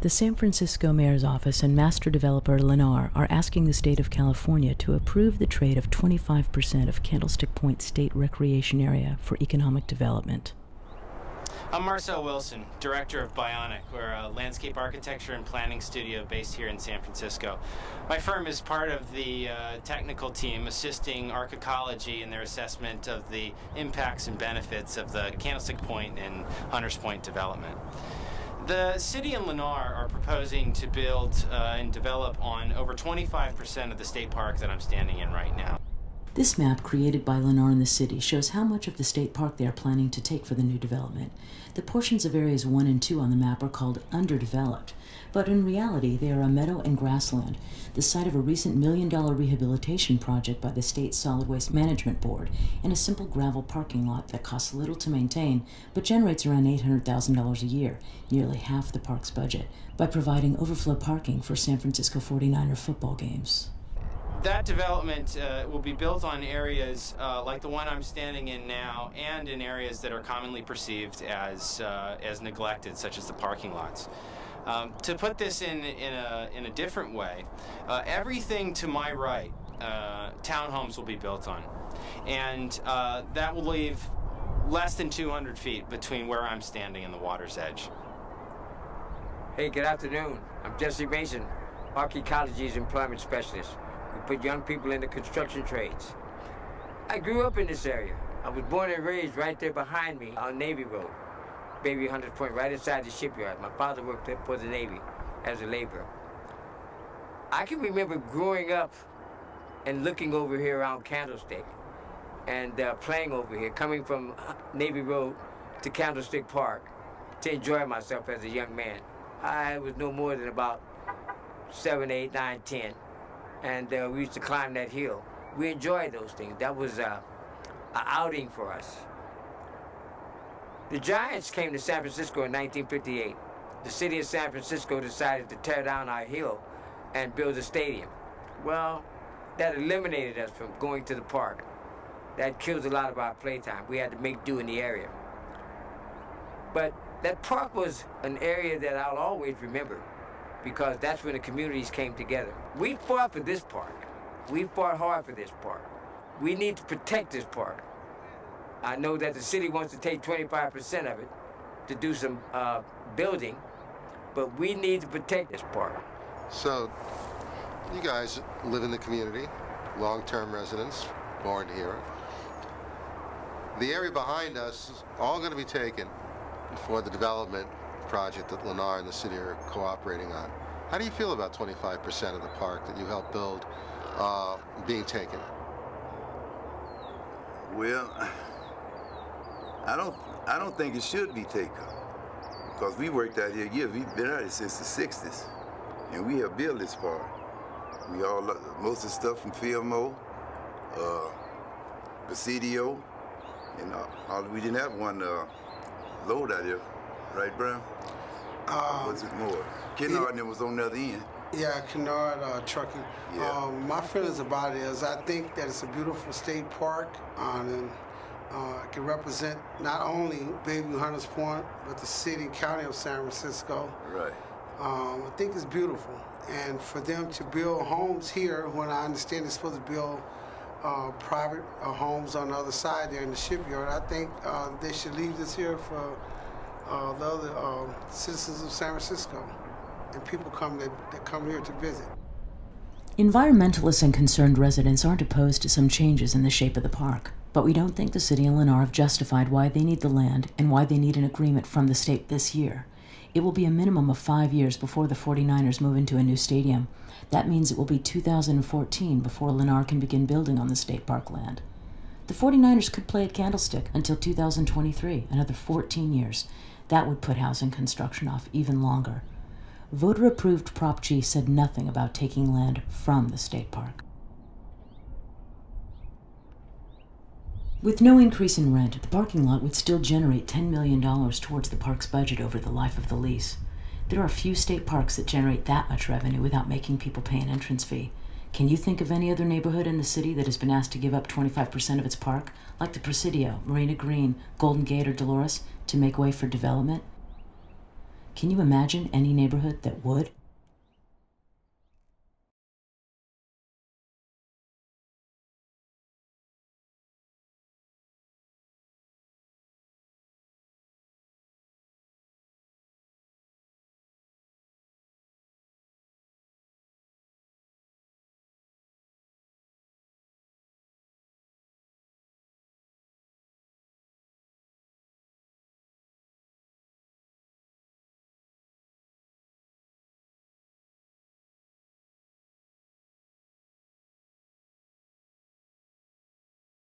The San Francisco Mayor's Office and master developer Lennar are asking the state of California to approve the trade of 25% of Candlestick Point State Recreation Area for economic development. I'm Marcel Wilson, director of Bionic. We're a landscape architecture and planning studio based here in San Francisco. My firm is part of the technical team assisting Archecology in their assessment of the impacts and benefits of the Candlestick Point and Hunters Point development. The city and Lennar are proposing to build and develop on over 25% of the state park that I'm standing in right now. This map, created by Lennar and the city, shows how much of the state park they are planning to take for the new development. The portions of areas 1 and 2 on the map are called underdeveloped, but in reality they are a meadow and grassland, the site of a recent $1 million rehabilitation project by the State Solid Waste Management Board, and a simple gravel parking lot that costs little to maintain but generates around $800,000 a year, nearly half the park's budget, by providing overflow parking for San Francisco 49er football games. That development will be built on areas like the one I'm standing in now, and in areas that are commonly perceived as neglected, such as the parking lots. To put this in a different way, everything to my right, townhomes will be built on, and that will leave less than 200 feet between where I'm standing and the water's edge. Hey, good afternoon. I'm Jesse Mason, Archecology's employment specialist. We put young people into construction trades. I grew up in this area. I was born and raised right there behind me on Navy Road, Baby Hunters Point, right inside the shipyard. My father worked there for the Navy as a laborer. I can remember growing up and looking over here around Candlestick and playing over here, coming from Navy Road to Candlestick Park to enjoy myself as a young man. I was no more than about 7, 8, 9, 10. And we used to climb that hill. We enjoyed those things. That was an outing for us. The Giants came to San Francisco in 1958. The city of San Francisco decided to tear down our hill and build a stadium. Well, that eliminated us from going to the park. That killed a lot of our playtime. We had to make do in the area. But that park was an area that I'll always remember, because that's when the communities came together. We fought for this park. We fought hard for this park. We need to protect this park. I know that the city wants to take 25% of it to do some building, but we need to protect this park. So, you guys live in the community, long-term residents, born here. The area behind us is all going to be taken for the development project that Lennar and the city are cooperating on. How do you feel about 25% of the park that you helped build being taken? Well, I don't think it should be taken, because we worked out here years. We've been out here since the 60s, and we have built this park. We all, most of the stuff from Fillmore, Presidio, and we didn't have one load out here. Right, Brown? Was it more? Kennard and it was on the other end. Yeah, Kennard trucking. Yeah. My feelings about it is I think that it's a beautiful state park, and it can represent not only Baby Hunters Point, but the city and county of San Francisco. Right. I think it's beautiful. And for them to build homes here, when I understand they're supposed to build private homes on the other side there in the shipyard, I think they should leave this here for the other citizens of San Francisco, and people that come here to visit. Environmentalists and concerned residents aren't opposed to some changes in the shape of the park, but we don't think the city and Lennar have justified why they need the land and why they need an agreement from the state this year. It will be a minimum of 5 years before the 49ers move into a new stadium. That means it will be 2014 before Lennar can begin building on the state park land. The 49ers could play at Candlestick until 2023, another 14 years. That would put housing construction off even longer. Voter-approved Prop G said nothing about taking land from the state park. With no increase in rent, the parking lot would still generate $10 million towards the park's budget over the life of the lease. There are few state parks that generate that much revenue without making people pay an entrance fee. Can you think of any other neighborhood in the city that has been asked to give up 25% of its park, like the Presidio, Marina Green, Golden Gate, or Dolores, to make way for development? Can you imagine any neighborhood that would?